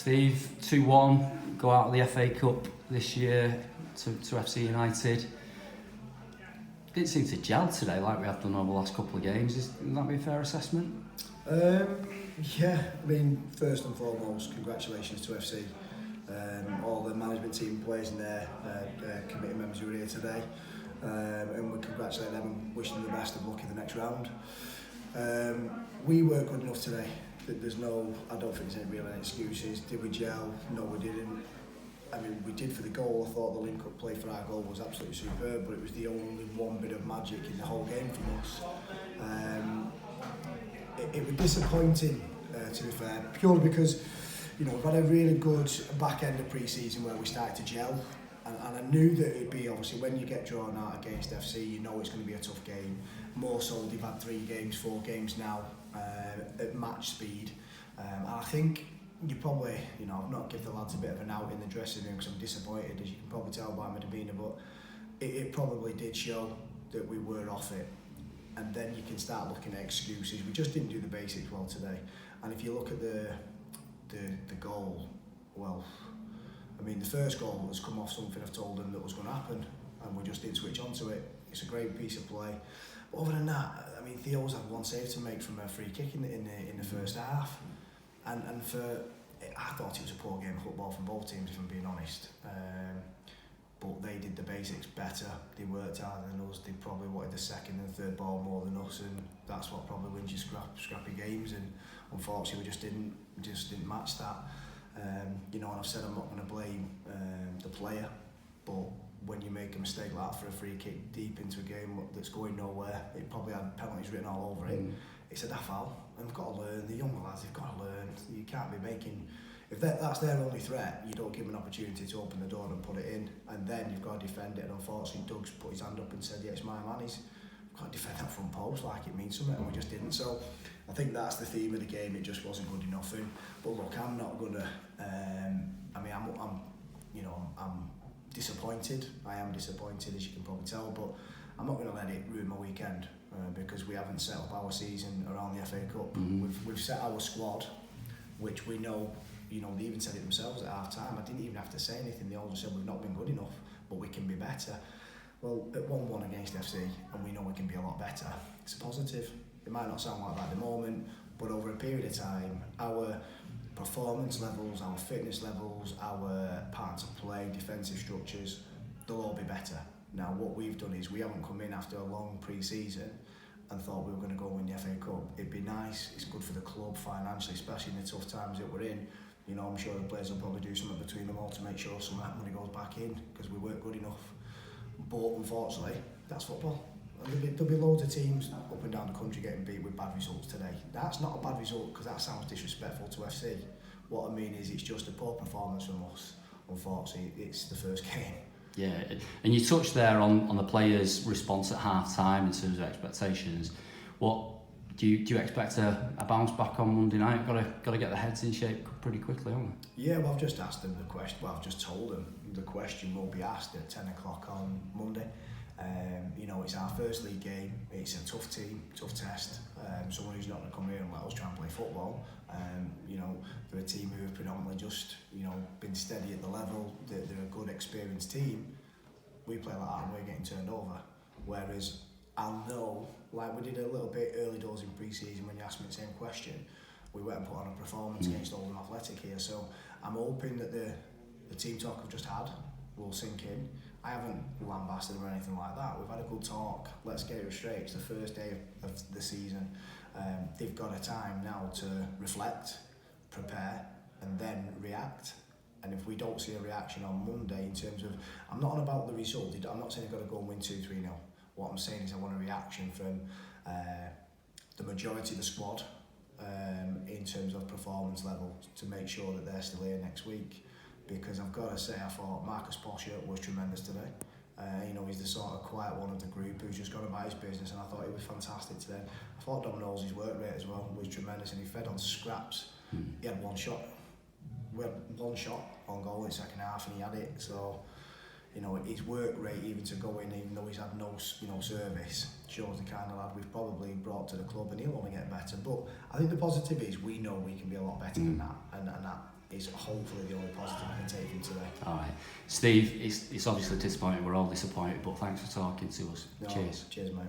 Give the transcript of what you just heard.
Steve, 2-1, go out of the FA Cup this year to FC United. Didn't seem to gel today like we have done over the last couple of games. Would that be a fair assessment? Yeah, I mean, first and foremost, congratulations to FC. All the management team, players and their committee members who are here today. And we congratulate them and wish them the best of luck in the next round. We weren't good enough today. There's no, I don't think there's any real excuses. Did we gel? No, we didn't. I mean, we did for the goal. I thought the link-up play for our goal was absolutely superb, but it was the only one bit of magic in the whole game from us. It was disappointing, to be fair, purely because, you know, we've had a really good back end of pre-season where we started to gel, and I knew that it'd be, obviously, when you get drawn out against FC, you know it's going to be a tough game. More so, they've had 4 games now at match speed, and I think you probably, you know, I've not given the lads a bit of an out in the dressing room because I'm disappointed, as you can probably tell by my demeanour, but it probably did show that we were off it. And then you can start looking at excuses. We just didn't do the basics well today. And if you look at the goal, well, I mean, the first goal has come off something I've told them that was going to happen, and we just didn't switch onto it. It's a great piece of play. But other than that, I mean, Theo's had one save to make from a free kick in the first half. And I thought it was a poor game of football from both teams, if I'm being honest. But they did the basics better. They worked harder than us. They probably wanted the second and third ball more than us, and that's what probably wins you scrappy games. And unfortunately, we just didn't match that. You know, and I've said I'm not going to blame the player, but when you make a mistake like that for a free kick deep into a game that's going nowhere, it probably had penalties written all over it. It's a daft foul, and we've got to learn. The younger lads, they've got to learn. You can't be making. If that's their only threat, you don't give them an opportunity to open the door and put it in, and then you've got to defend it. And unfortunately, Doug's put his hand up and said, "Yeah, it's my man." We've got to defend that front post like it means something, and we just didn't. So I think that's the theme of the game. It just wasn't good enough. But look, I'm not gonna. I mean, I'm disappointed. I am disappointed, as you can probably tell. But I'm not going to let it ruin my weekend because we haven't set up our season around the FA Cup. We've set our squad, which we know. You know, they even said it themselves at half time. I didn't even have to say anything. They all just said we've not been good enough, but we can be better. Well, at 1-1 against FC, and we know we can be a lot better. It's a positive. It might not sound like that at the moment, but over a period of time, our performance levels, our fitness levels, our patterns of play, defensive structures, they'll all be better. Now, what we've done is we haven't come in after a long pre-season and thought we were going to go win the FA Cup. It'd be nice. It's good for the club financially, especially in the tough times that we're in. You know, I'm sure the players will probably do something between them all to make sure some of that money goes back in because we weren't good enough. But unfortunately, that's football. There'll be loads of teams up and down the country getting beat with bad results today. That's not a bad result because that sounds disrespectful to FC. What I mean is it's just a poor performance from us. Unfortunately, it's the first game. Yeah, and you touched there on the players' response at half-time in terms of expectations. What do you expect a bounce back on Monday night? Got to get the heads in shape pretty quickly, haven't we? Yeah, well, I've just asked them the question. Well, I've just told them the question will be asked at 10 o'clock on Monday. You know, it's our first league game. It's a tough team, tough test. Someone who's not going to come here and let us try and play football. You know, they're a team who have predominantly just, you know, been steady at the level. They're a good, experienced team. We play like that and we're getting turned over. Whereas I'll know, like we did a little bit early doors in pre-season when you asked me the same question, we went and put on a performance against Oldham Athletic here. So I'm hoping that the team talk I've just had will sink in. I haven't lambasted them or anything like that. We've had a good talk. Let's get it straight. It's the first day of the season. They've got a time now to reflect, prepare, and then react. And if we don't see a reaction on Monday in terms of, I'm not on about the result. I'm not saying they've got to go and win 2-3-0. What I'm saying is I want a reaction from the majority of the squad in terms of performance level to make sure that they're still here next week. Because I've got to say, I thought Marcus Poshert was tremendous today. You know, he's the sort of quiet one of the group who's just gone about his business, and I thought he was fantastic today. I thought Dom Knowles' work rate as well was tremendous, and he fed on scraps. He had one shot. We had one shot on goal in the second half, and he had it. So, you know, his work rate, even to go in, even though he's had no, you know, service, shows the kind of lad we've probably brought to the club, and he'll only get better. But I think the positive is we know we can be a lot better than that, and that is hopefully the only positive I can take from today. All right, Steve, it's obviously disappointing. We're all disappointed, but thanks for talking to us. No, Cheers. Cheers, mate.